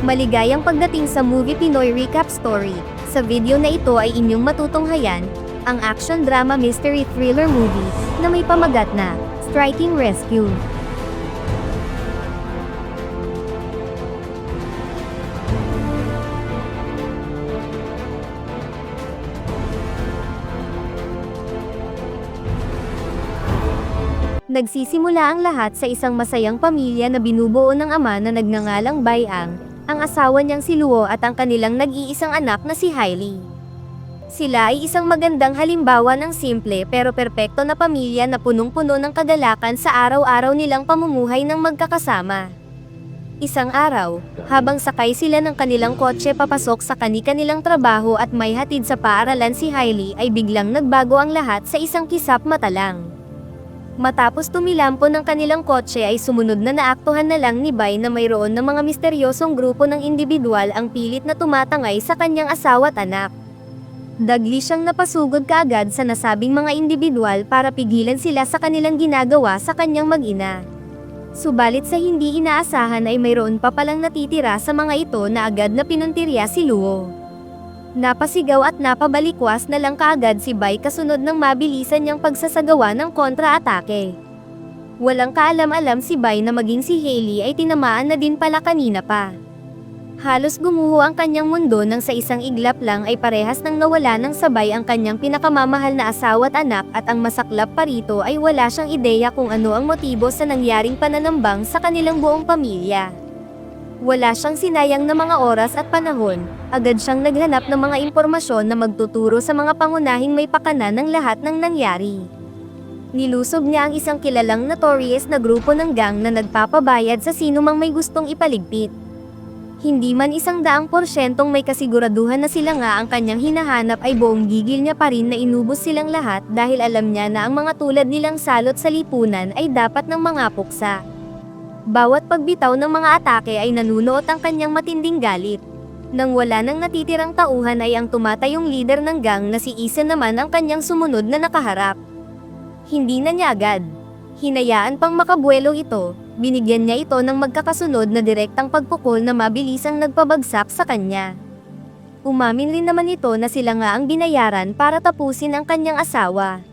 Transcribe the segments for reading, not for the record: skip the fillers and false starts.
Maligayang pagdating sa Movie Pinoy Recap Story. Sa video na ito ay inyong matutunghayan, ang action drama mystery thriller movie, na may pamagat na, Striking Rescue. Nagsisimula ang lahat sa isang masayang pamilya na binubuo ng ama na nagngangalang Bayang, ang asawa niyang si Luo at ang kanilang nag-iisang anak na si Hailey. Sila ay isang magandang halimbawa ng simple pero perpekto na pamilya na punong-puno ng kagalakan sa araw-araw nilang pamumuhay ng magkakasama. Isang araw, habang sakay sila ng kanilang kotse papasok sa kani-kanilang trabaho at may hatid sa paaralan si Hailey ay biglang nagbago ang lahat sa isang kisap mata lang. Matapos tumilampo ng kanilang kotse ay sumunod na naaktuhan na lang ni Bai na mayroon ng mga misteryosong grupo ng individual ang pilit na tumatangay sa kanyang asawa at anak. Dagli siyang napasugod kaagad sa nasabing mga individual para pigilan sila sa kanilang ginagawa sa kanyang mag-ina. Subalit sa hindi inaasahan ay mayroon pa palang natitira sa mga ito na agad na pinuntirya si Luo. Napasigaw at napabalikwas na lang kaagad si Bai kasunod ng mabilisan niyang pagsasagawa ng kontra-atake. Walang kaalam-alam si Bai na maging si Hailey ay tinamaan na din pala kanina pa. Halos gumuho ang kanyang mundo nang sa isang iglap lang ay parehas nang nawala ng sabay ang kanyang pinakamamahal na asawa at anak at ang masaklap pa rito ay wala siyang ideya kung ano ang motibo sa nangyaring pananambang sa kanilang buong pamilya. Wala siyang sinayang na mga oras at panahon, agad siyang naghanap ng mga impormasyon na magtuturo sa mga pangunahing may pakana ng lahat ng nangyari. Nilusob niya ang isang kilalang notorious na grupo ng gang na nagpapabayad sa sinumang may gustong ipaligpit. Hindi man 100% may kasiguraduhan na sila nga ang kanyang hinahanap ay buong gigil niya pa rin na inubos silang lahat dahil alam niya na ang mga tulad nilang salot sa lipunan ay dapat ng mga puksa. Bawat pagbitaw ng mga atake ay nanunuot ang kanyang matinding galit. Nang wala nang natitirang tauhan ay ang tumatayong leader ng gang na si Ethan naman ang kanyang sumunod na nakaharap. Hindi na niya agad hinayaan pang makabuelo ito, binigyan niya ito ng magkakasunod na direktang pagpukol na mabilisang nagpabagsak sa kanya. Umamin rin naman ito na sila nga ang binayaran para tapusin ang kanyang asawa.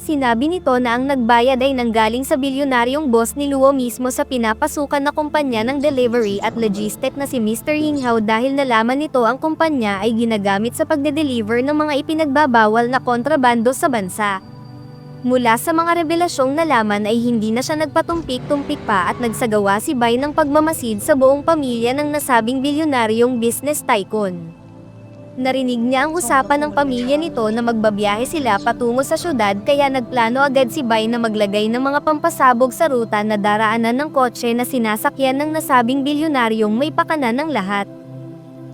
Sinabi nito na ang nagbayad ay nanggaling sa bilyonaryong boss ni Luo mismo sa pinapasukan na kumpanya ng delivery at logistic na si Mr. Ying Hao dahil nalaman nito ang kumpanya ay ginagamit sa pagde-deliver ng mga ipinagbabawal na kontrabando sa bansa. Mula sa mga revelasyong nalaman ay hindi na siya nagpatumpik-tumpik pa at nagsagawa si Bai ng pagmamasid sa buong pamilya ng nasabing bilyonaryong business tycoon. Narinig niya ang usapan ng pamilya nito na magbabiyahe sila patungo sa syudad kaya nagplano agad si Bai na maglagay ng mga pampasabog sa ruta na daraanan ng kotse na sinasakyan ng nasabing bilyonaryong may pakana ng lahat.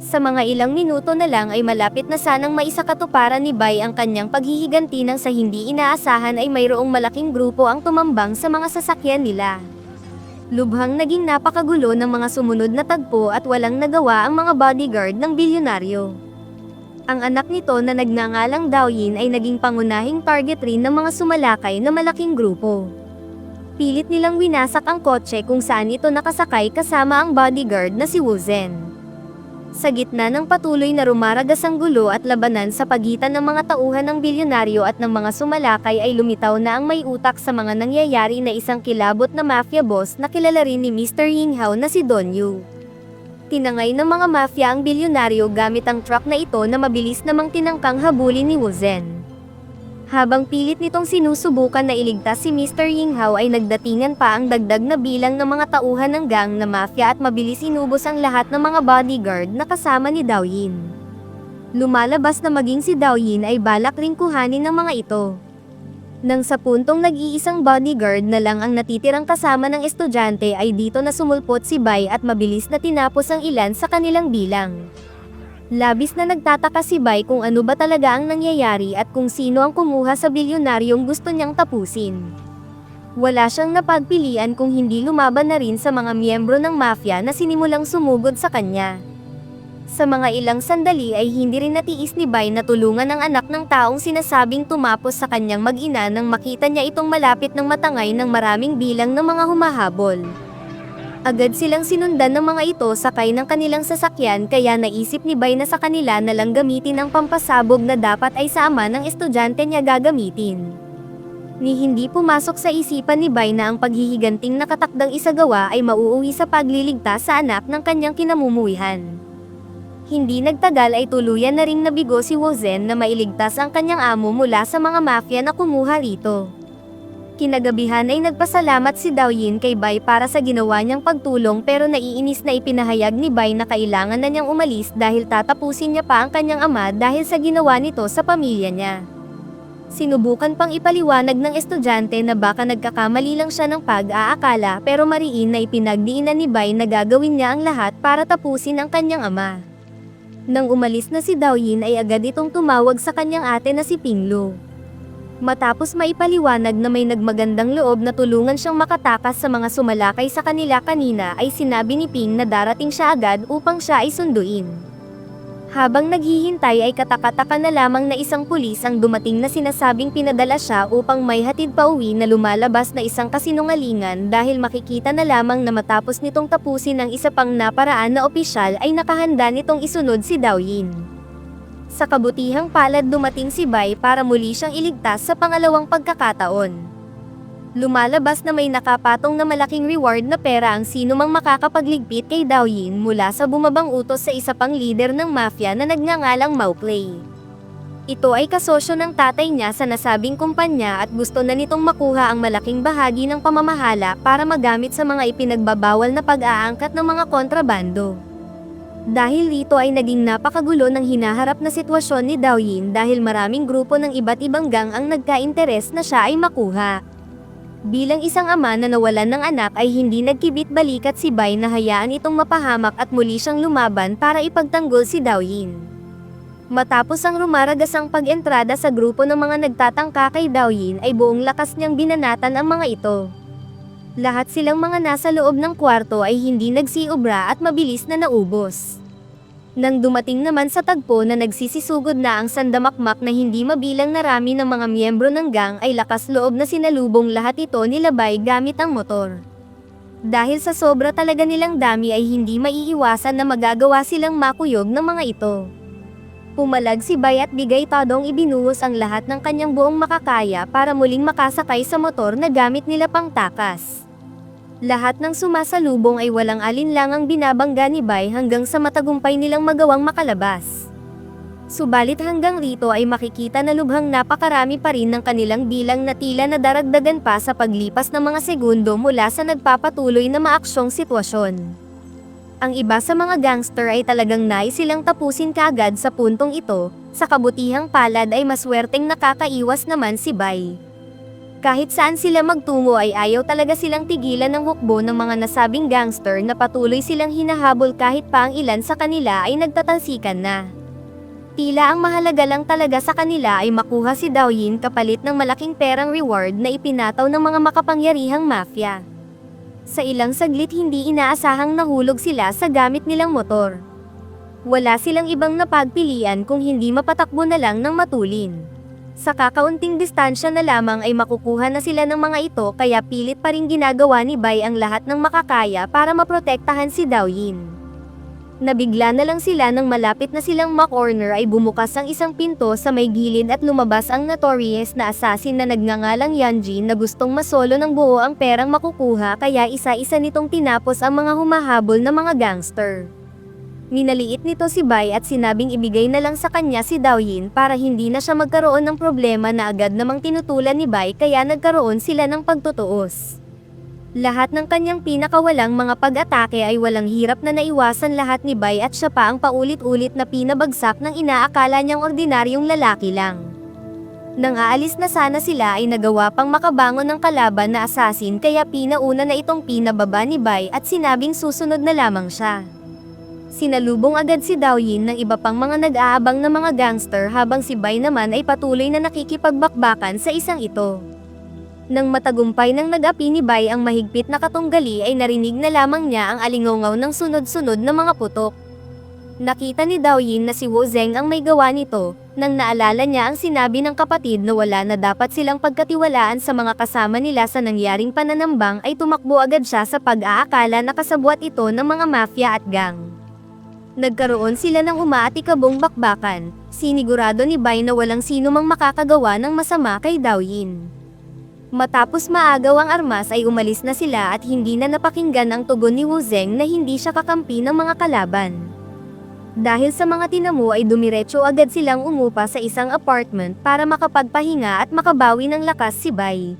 Sa mga ilang minuto na lang ay malapit na sanang maisakatuparan ni Bai ang kanyang paghihiganti nang sa hindi inaasahan ay mayroong malaking grupo ang tumambang sa mga sasakyan nila. Lubhang naging napakagulo ng mga sumunod na tagpo at walang nagawa ang mga bodyguard ng bilyonaryo. Ang anak nito na nagngangalang Daoyin ay naging pangunahing target rin ng mga sumalakay na malaking grupo. Pilit nilang winasak ang kotse kung saan ito nakasakay kasama ang bodyguard na si Wu Zhen. Sa gitna ng patuloy na rumaragas ang gulo at labanan sa pagitan ng mga tauhan ng bilyonaryo at ng mga sumalakay ay lumitaw na ang may utak sa mga nangyayari na isang kilabot na mafia boss na kilala rin ni Mr. Ying Hao na si Don Yu. Tinangay ng mga mafia ang bilyonaryo gamit ang truck na ito na mabilis namang tinangkang habulin ni Wu Zhen. Habang pilit nitong sinusubukan na iligtas si Mr. Ying Hao ay nagdatingan pa ang dagdag na bilang ng mga tauhan ng gang na mafia at mabilis inubos ang lahat ng mga bodyguard na kasama ni Daoyin. Lumalabas na maging si Daoyin ay balak ring kuhanin ng mga ito. Nang sa puntong nag-iisang bodyguard na lang ang natitirang kasama ng estudyante ay dito na sumulpot si Bai at mabilis na tinapos ang ilan sa kanilang bilang. Labis na nagtataka si Bai kung ano ba talaga ang nangyayari at kung sino ang kumuha sa bilyonaryong gusto niyang tapusin. Wala siyang napagpilian kung hindi lumaban na rin sa mga miyembro ng mafia na sinimulang sumugod sa kanya. Sa mga ilang sandali ay hindi rin natiis ni Bai na tulungan ang anak ng taong sinasabing tumapos sa kanyang mag-ina nang makita niya itong malapit ng matangay ng maraming bilang ng mga humahabol. Agad silang sinundan ng mga ito sakay ng kanilang sasakyan kaya naisip ni Bai na sa kanila na lang gamitin ang pampasabog na dapat ay sa ama ng estudyante niya gagamitin. Ni hindi pumasok sa isipan ni Bai na ang paghihiganting nakatakdang isagawa ay mauuwi sa pagliligtas sa anak ng kanyang kinamumuhihan. Hindi nagtagal ay tuluyan na ring nabigo si Wozen na mailigtas ang kanyang amo mula sa mga mafia na kumuha rito. Kinagabihan ay nagpasalamat si Daoyin kay Bai para sa ginawa niyang pagtulong pero naiinis na ipinahayag ni Bai na kailangan na niyang umalis dahil tatapusin niya pa ang kanyang ama dahil sa ginawa nito sa pamilya niya. Sinubukan pang ipaliwanag ng estudyante na baka nagkakamali lang siya ng pag-aakala pero mariin na ipinagdiinan ni Bai na gagawin niya ang lahat para tapusin ang kanyang ama. Nang umalis na si Daoyin ay agad itong tumawag sa kanyang ate na si Pinglu. Matapos maipaliwanag na may nagmagandang loob na tulungan siyang makatakas sa mga sumalakay sa kanila kanina ay sinabi ni Ping na darating siya agad upang siya ay sunduin. Habang naghihintay ay katakataka na lamang na isang pulis ang dumating na sinasabing pinadala siya upang may hatid pa uwi na lumalabas na isang kasinungalingan dahil makikita na lamang na matapos nitong tapusin ang isa pang naparaan na opisyal ay nakahanda nitong isunod si Daoyin. Sa kabutihang palad dumating si Bai para muli siyang iligtas sa pangalawang pagkakataon. Lumalabas na may nakapatong na malaking reward na pera ang sino mang makakapagligpit kay Daoyin mula sa bumabang utos sa isa pang leader ng mafia na nagngangalang Mauplay. Ito ay kasosyo ng tatay niya sa nasabing kumpanya at gusto na nitong makuha ang malaking bahagi ng pamamahala para magamit sa mga ipinagbabawal na pag-aangkat ng mga kontrabando. Dahil dito ay naging napakagulo ng hinaharap na sitwasyon ni Daoyin dahil maraming grupo ng iba't ibang gang ang nagka-interes na siya ay makuha. Bilang isang ama na nawalan ng anak ay hindi nagkibit-balikat si Bai na hayaan itong mapahamak at muli siyang lumaban para ipagtanggol si Daoyin. Matapos ang rumaragasang pag-entrada sa grupo ng mga nagtatangka kay Daoyin ay buong lakas niyang binanatan ang mga ito. Lahat silang mga nasa loob ng kwarto ay hindi nagsiobra at mabilis na naubos. Nang dumating naman sa tagpo na nagsisisugod na ang sandamakmak na hindi mabilang na rami ng mga miyembro ng gang ay lakas loob na sinalubong lahat ito nila Bai gamit ang motor. Dahil sa sobra talaga nilang dami ay hindi maiiwasan na magagawa silang makuyog ng mga ito. Pumalag si Bai at bigay tadong ibinuhos ang lahat ng kanyang buong makakaya para muling makasakay sa motor na gamit nila pang takas. Lahat ng sumasalubong ay walang alinlangang binabangga ni Bai hanggang sa matagumpay nilang magawang makalabas. Subalit hanggang rito ay makikita na lubhang napakarami pa rin ng kanilang bilang na tila na daragdagan pa sa paglipas ng mga segundo mula sa nagpapatuloy na maaksyong sitwasyon. Ang iba sa mga gangster ay talagang nais silang tapusin kaagad sa puntong ito, sa kabutihang palad ay maswerteng nakakaiwas naman si Bai. Kahit saan sila magtungo ay ayaw talaga silang tigilan ng hukbo ng mga nasabing gangster na patuloy silang hinahabol kahit pa ang ilan sa kanila ay nagtatalsikan na. Tila ang mahalaga lang talaga sa kanila ay makuha si Daoyin kapalit ng malaking perang reward na ipinataw ng mga makapangyarihang mafia. Sa ilang saglit hindi inaasahang nahulog sila sa gamit nilang motor. Wala silang ibang napagpilian kung hindi mapatakbo na lang ng matulin. Sa kakaunting distansya na lamang ay makukuha na sila ng mga ito kaya pilit pa rin ginagawa ni Bai ang lahat ng makakaya para maprotektahan si Daoyin. Nabigla na lang sila nang malapit na silang ma-corner ay bumukas ang isang pinto sa may gilid at lumabas ang notorious na assassin na nagngangalang Yanji na gustong masolo ng buo ang perang makukuha kaya isa-isa nitong tinapos ang mga humahabol na mga gangster. Minaliit nito si Bai at sinabing ibigay na lang sa kanya si Daoyin para hindi na siya magkaroon ng problema na agad namang tinutulan ni Bai kaya nagkaroon sila ng pagtutuos. Lahat ng kanyang pinakawalang mga pag-atake ay walang hirap na naiwasan lahat ni Bai at siya pa ang paulit-ulit na pinabagsak ng inaakala niyang ordinaryong lalaki lang. Nang aalis na sana sila ay nagawa pang makabangon ng kalaban na assassin kaya pinauna na itong pinababa ni Bai at sinabing susunod na lamang siya. Sinalubong agad si Daoyin ng iba pang mga nag-aabang na mga gangster habang si Bai naman ay patuloy na nakikipagbakbakan sa isang ito. Nang matagumpay ng nag-api ni Bai ang mahigpit na katunggali ay narinig na lamang niya ang alingaw ng sunod-sunod na mga putok. Nakita ni Daoyin na si Wo Zeng ang may gawa nito, Nang naalala niya ang sinabi ng kapatid na wala na dapat silang pagkatiwalaan sa mga kasama nila sa nangyaring pananambang ay tumakbo agad siya sa pag-aakala na kasabwat ito ng mga mafia at gang. Nagkaroon sila ng umaatikabong bakbakan, sinigurado ni Bai na walang sino mang makakagawa ng masama kay Daoyin. Matapos maagaw ang armas ay umalis na sila at hindi na napakinggan ang tugon ni Wu Zeng na hindi siya kakampi ng mga kalaban. Dahil sa mga tinamo ay dumiretso agad silang umupa sa isang apartment para makapagpahinga at makabawi ng lakas si Bai.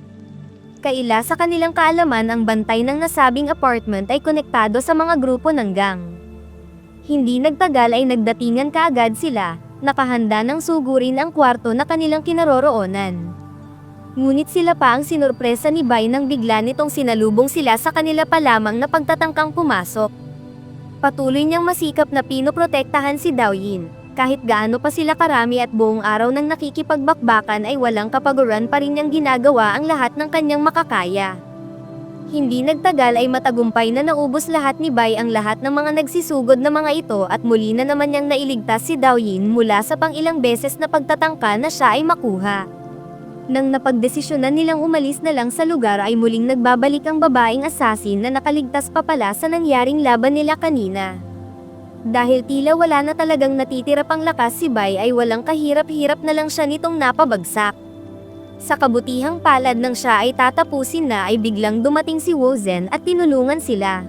Kaila sa kanilang kaalaman ang bantay ng nasabing apartment ay konektado sa mga grupo ng gang. Hindi nagtagal ay nagdatingan kaagad sila, nakahanda ng sugurin ang kwarto na kanilang kinaroroonan. Ngunit sila pa ang sinurpresa ni Bai nang bigla nitong sinalubong sila sa kanila pa lamang na pagtatangkang pumasok. Patuloy niyang masikap na pinoprotektahan si Daoyin, kahit gaano pa sila karami at buong araw nang nakikipagbakbakan ay walang kapaguran pa rin niyang ginagawa ang lahat ng kanyang makakaya. Hindi nagtagal ay matagumpay na naubos lahat ni Bai ang lahat ng mga nagsisugod na mga ito at muli na naman niyang nailigtas si Daoyin mula sa pang-ilang beses na pagtatangka na siya ay makuha. Nang napagdesisyonan nilang umalis na lang sa lugar ay muling nagbabalik ang babaeng asasin na nakaligtas pa pala sa nangyaring laban nila kanina. Dahil tila wala na talagang natitira pang lakas si Bai ay walang kahirap-hirap na lang siya nitong napabagsak. Sa kabutihang palad ng siya ay tatapusin na ay biglang dumating si Wu Zhen at tinulungan sila.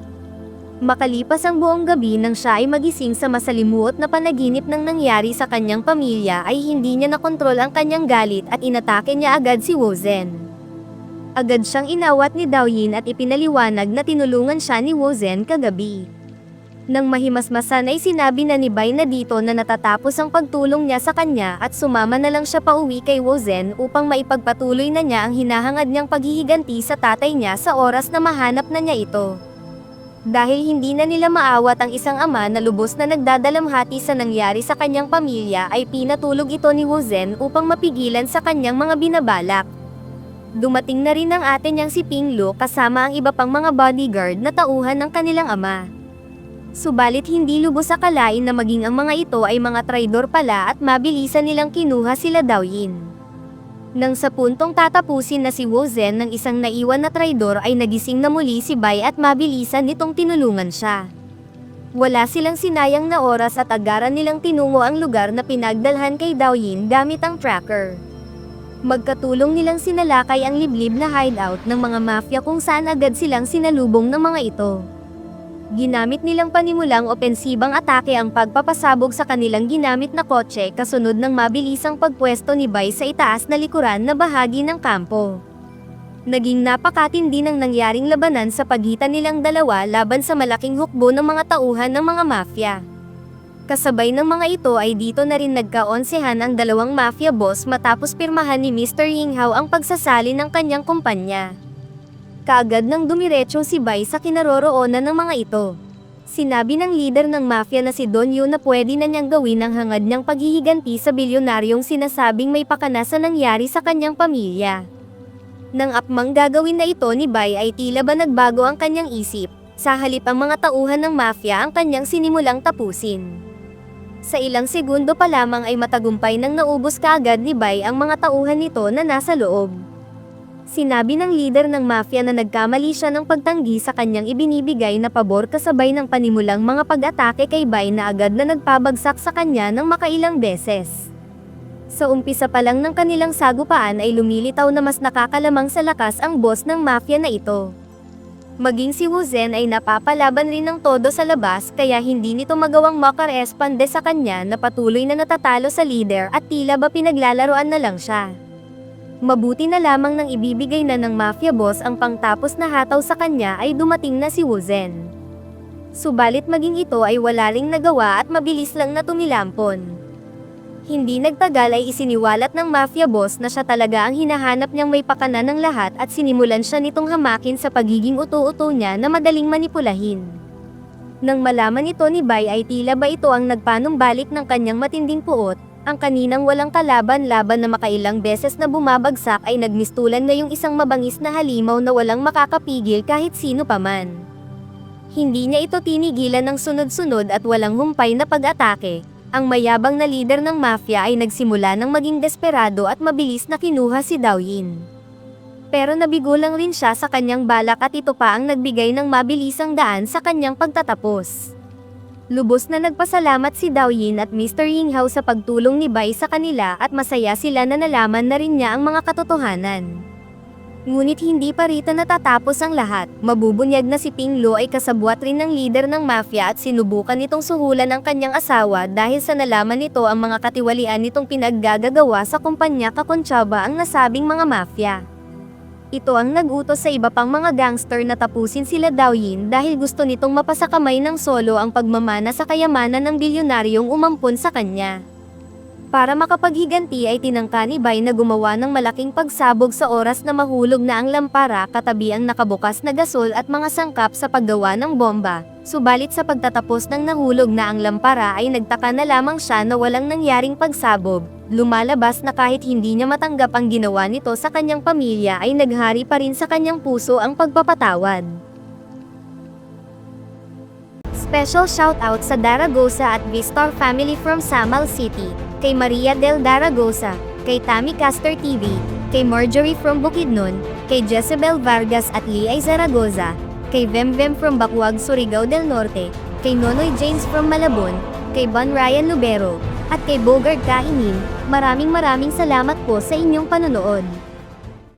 Makalipas ang buong gabi nang siya ay magising sa masalimuot na panaginip ng nangyari sa kanyang pamilya ay hindi niya nakontrol ang kanyang galit at inatake niya agad si Wu Zhen. Agad siyang inawat ni Daoyin at ipinaliwanag na tinulungan siya ni Wu Zhen kagabi. Nang mahimasmasan ay sinabi na ni Bai na dito na natatapos ang pagtulong niya sa kanya at sumama na lang siya pauwi kay Wu Zhen upang maipagpatuloy na niya ang hinahangad niyang paghihiganti sa tatay niya sa oras na mahanap na niya ito. Dahil hindi na nila maawat ang isang ama na lubos na nagdadalamhati sa nangyari sa kanyang pamilya ay pinatulog ito ni Wu Zhen upang mapigilan sa kanyang mga binabalak. Dumating na rin ang ate niyang si Ping Lu kasama ang iba pang mga bodyguard na tauhan ng kanilang ama. Subalit hindi lubos akalain na maging ang mga ito ay mga traidor pala at mabilisan nilang kinuha sila Daoyin. Nang sa puntong tatapusin na si Wu Zhen ng isang naiwan na traidor ay nagising na muli si Bai at mabilisan nitong tinulungan siya. Wala silang sinayang na oras at agaran nilang tinungo ang lugar na pinagdalhan kay Daoyin gamit ang tracker. Magkatulong nilang sinalakay ang liblib na hideout ng mga mafia kung saan agad silang sinalubong ng mga ito. Ginamit nilang panimulang opensibang atake ang pagpapasabog sa kanilang ginamit na kotse kasunod ng mabilisang pagpwesto ni Bai sa itaas na likuran na bahagi ng kampo. Naging napakatindi ng nangyaring labanan sa pagitan nilang dalawa laban sa malaking hukbo ng mga tauhan ng mga mafia. Kasabay ng mga ito ay dito na rin nagkaonsehan ang dalawang mafia boss matapos pirmahan ni Mr. Ying Hao ang pagsasali ng kanyang kumpanya. Kaagad nang dumiretso si Bai sa kinaroroonan ng mga ito. Sinabi ng leader ng mafia na si Don Yu na pwede na niyang gawin ang hangad niyang paghihiganti sa bilyonaryong sinasabing may pakana sa nangyari sa kanyang pamilya. Nang akmang gagawin na ito ni Bai ay tila ba nagbago ang kanyang isip, sa halip ang mga tauhan ng mafia ang kanyang sinimulang tapusin. Sa ilang segundo pa lamang ay matagumpay nang naubos kaagad ni Bai ang mga tauhan nito na nasa loob. Sinabi ng leader ng mafia na nagkamali siya ng pagtanggi sa kanyang ibinibigay na pabor kasabay ng panimulang mga pag-atake kay Bai na agad na nagpabagsak sa kanya ng makailang beses. Sa umpisa pa lang ng kanilang sagupaan ay lumilitaw na mas nakakalamang sa lakas ang boss ng mafia na ito. Maging si Wu Zhen ay napapalaban rin ng todo sa labas kaya hindi nito magawang makaresponde sa kanya na patuloy na natatalo sa leader at tila ba pinaglalaroan na lang siya. Mabuti na lamang nang ibibigay na ng mafia boss ang pangtapos na hataw sa kanya ay dumating na si Wu Zhen. Subalit maging ito ay wala ring nagawa at mabilis lang na tumilampon. Hindi nagtagal ay isiniwalat ng mafia boss na siya talaga ang hinahanap niyang may pakana ng lahat at sinimulan siya nitong hamakin sa pagiging uto-uto niya na madaling manipulahin. Nang malaman ito ni Bai ay tila ba ito ang nagpanumbalik ng kanyang matinding puot. Ang kaninang walang kalaban-laban na makailang beses na bumabagsak ay nagmistulan na yung isang mabangis na halimaw na walang makakapigil kahit sino paman. Hindi niya ito tinigilan ng sunod-sunod at walang humpay na pag-atake. Ang mayabang na leader ng mafia ay nagsimula ng maging desperado at mabilis na kinuha si Daoyin. Pero nabigo lang rin siya sa kanyang balak at ito pa ang nagbigay ng mabilisang daan sa kanyang pagtatapos. Lubos na nagpasalamat si Daoyin at Mr. Yinghao sa pagtulong ni Bai sa kanila at masaya sila na nalaman na rin niya ang mga katotohanan. Ngunit hindi pa rito natatapos ang lahat. Mabubunyag na si Ping Luo ay kasabwat rin ng leader ng mafia at sinubukan nitong suhulan ang kanyang asawa dahil sa nalaman nito ang mga katiwalian nitong pinaggagawa sa kumpanya Kakonchaba ang nasabing mga mafia. Ito ang nag-utos sa iba pang mga gangster na tapusin sila Daoyin dahil gusto nitong mapasakamay ng solo ang pagmamana sa kayamanan ng bilyonaryong umampon sa kanya. Para makapaghiganti ay tinangka ni Bai na gumawa ng malaking pagsabog sa oras na mahulog na ang lampara katabi ang nakabukas na gasol at mga sangkap sa paggawa ng bomba. Subalit sa pagtatapos ng nahulog na ang lampara ay nagtaka na lamang siya na walang nangyaring pagsabog. Lumalabas na kahit hindi niya matanggap ang ginawa nito sa kanyang pamilya ay naghari pa rin sa kanyang puso ang pagpapatawad. Special shoutout sa Daragosa at Vistar family from Samal City, kay Maria Del Daragosa, kay Tammy Caster TV, kay Marjorie from Bukidnon, kay Jezebel Vargas at Liay Zaragoza, kay Vemvem from Bacuag Surigao del Norte, kay Nonoy James from Malabon, kay Bon Ryan Lubero, at kay Bogart Kainin. Maraming salamat po sa inyong panonood.